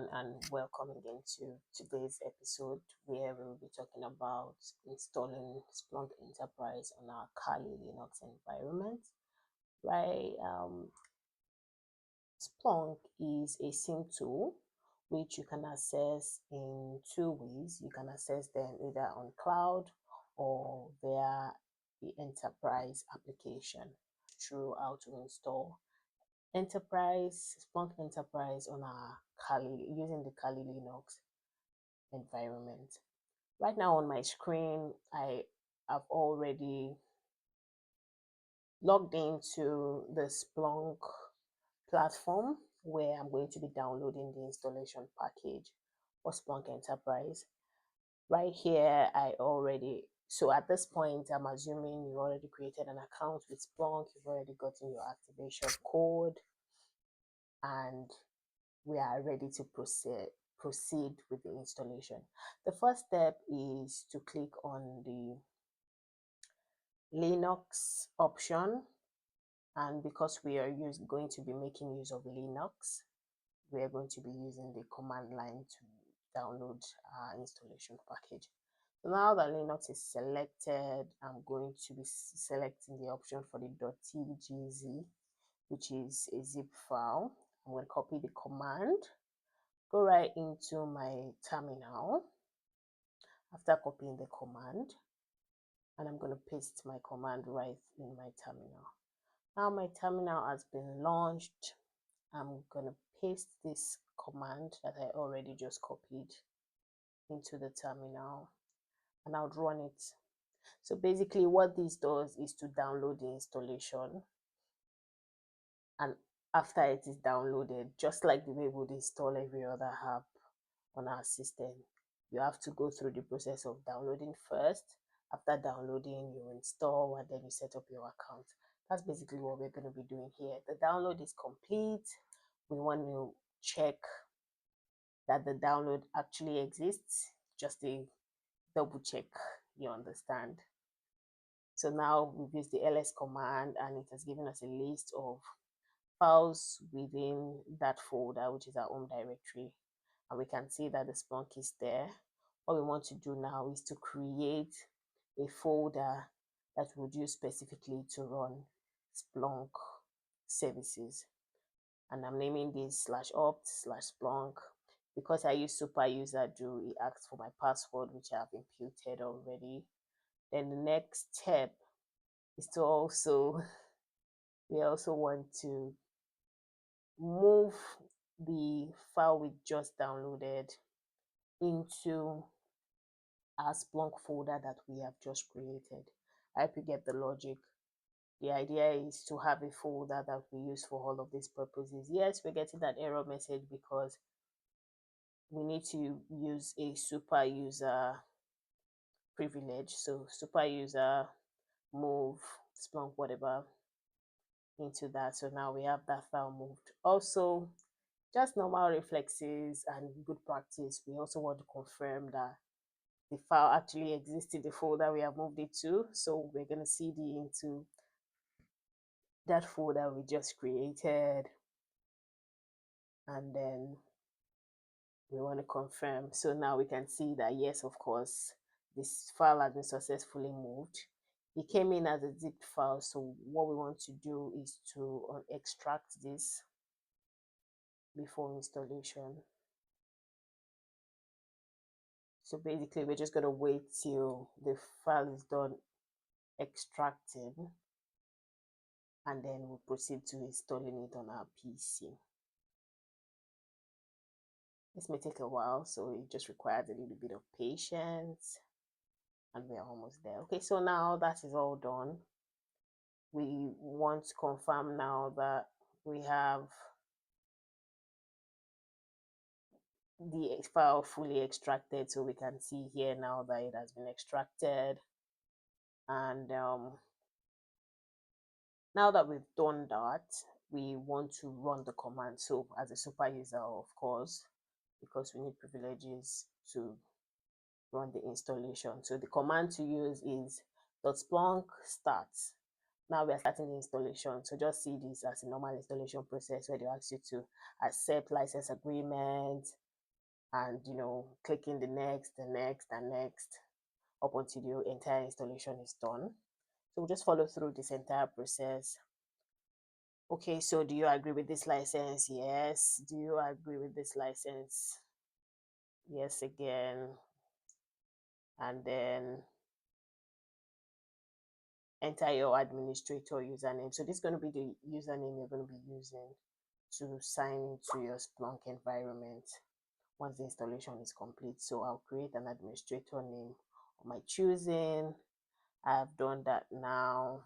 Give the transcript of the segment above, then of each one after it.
everyone, and welcome again to today's episode where we will be talking about installing Splunk Enterprise on our Kali Linux environment. Right, Splunk is a SIM tool which you can access in two ways. You can access them either on cloud or via the enterprise application through how to install Splunk Enterprise on our Kali using the Kali Linux environment. Right now on my screen, I have already logged into the Splunk platform where I'm going to be downloading the installation package for Splunk Enterprise. Right here, so at this point, I'm assuming you already created an account with Splunk, you've already gotten your activation code, and we are ready to proceed with the installation. The first step is to click on the Linux option, and because we are going to be making use of Linux, we are going to be using the command line to download our installation package. So now that Linux is selected, I'm going to be selecting the option for the .tgz, which is a zip file. I'm going to copy the command, go right into my terminal after copying the command, and I'm going to paste my command right in my terminal. Now my terminal has been launched. I'm going to paste this command that I already just copied into the terminal, and I'll run it. So basically what this does is to download the installation, and after it is downloaded, just like the way we would install every other app on our system, you have to go through the process of downloading first. After downloading, you install, and then you set up your account. That's basically what we're going to be doing here. The download is complete. We want to check that the download actually exists, just a double check, you understand. So now we've used the ls command, and it has given us a list of files within that folder, which is our home directory, and we can see that the Splunk is there. What we want to do now is to create a folder that we'll use specifically to run Splunk services, and I'm naming this /opt/Splunk. Because I use super user do, it asks for my password, which I have imputed already. Then the next step is to we also want to move the file we just downloaded into our Splunk folder that we have just created. I hope you get the logic. The idea is to have a folder that we use for all of these purposes. Yes, we're getting that error message because we need to use a super user privilege. So super user move Splunk whatever into that. So now we have that file moved. Also, just normal reflexes and good practice, we also want to confirm that the file actually exists in the folder we have moved it to. So we're going to cd into that folder we just created, and then we want to confirm. So now we can see that yes, of course, this file has been successfully moved. It came in as a zipped file, so what we want to do is to extract this before installation. So basically we're just going to wait till the file is done extracting, and then we'll proceed to installing it on our PC. This may take a while, so it just requires a little bit of patience, and we're almost there. Okay, so now that is all done. We want to confirm now that we have the file fully extracted, so we can see here now that it has been extracted. And now that we've done that, we want to run the command. So as a super user, of course, because we need privileges to run the installation. So the command to use is .splunk start. Now we are starting the installation. So just see this as a normal installation process where they ask you to accept license agreement, and clicking the next, the next, and next up until the entire installation is done. So we'll just follow through this entire process. Okay, so do you agree with this license? Yes. Do you agree with this license? Yes again. And then enter your administrator username. So this is going to be the username you're going to be using to sign into your Splunk environment once the installation is complete. So I'll create an administrator name of my choosing. I've done that now.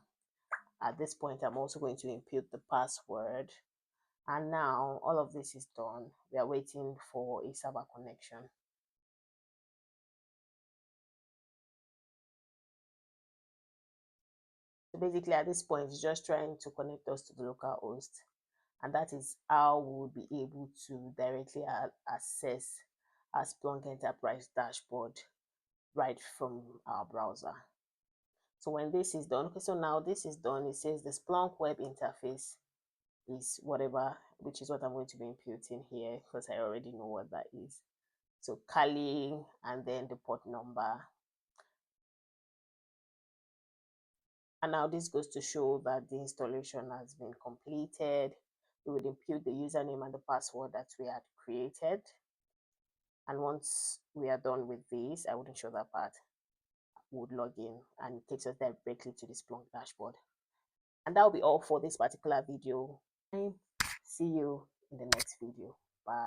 At this point, I'm also going to input the password. And now all of this is done. We are waiting for a server connection. So basically at this point, it's just trying to connect us to the local host. And that is how we'll be able to directly access our Splunk Enterprise dashboard right from our browser. So when this is done, okay, so now this is done, it says the Splunk Web interface is whatever, which is what I'm going to be imputing here because I already know what that is. So Kali and then the port number. And now this goes to show that the installation has been completed. We would impute the username and the password that we had created. And once we are done with this, I wouldn't show that part, we would log in and it takes us directly to the Splunk dashboard. And that will be all for this particular video. See you in the next video.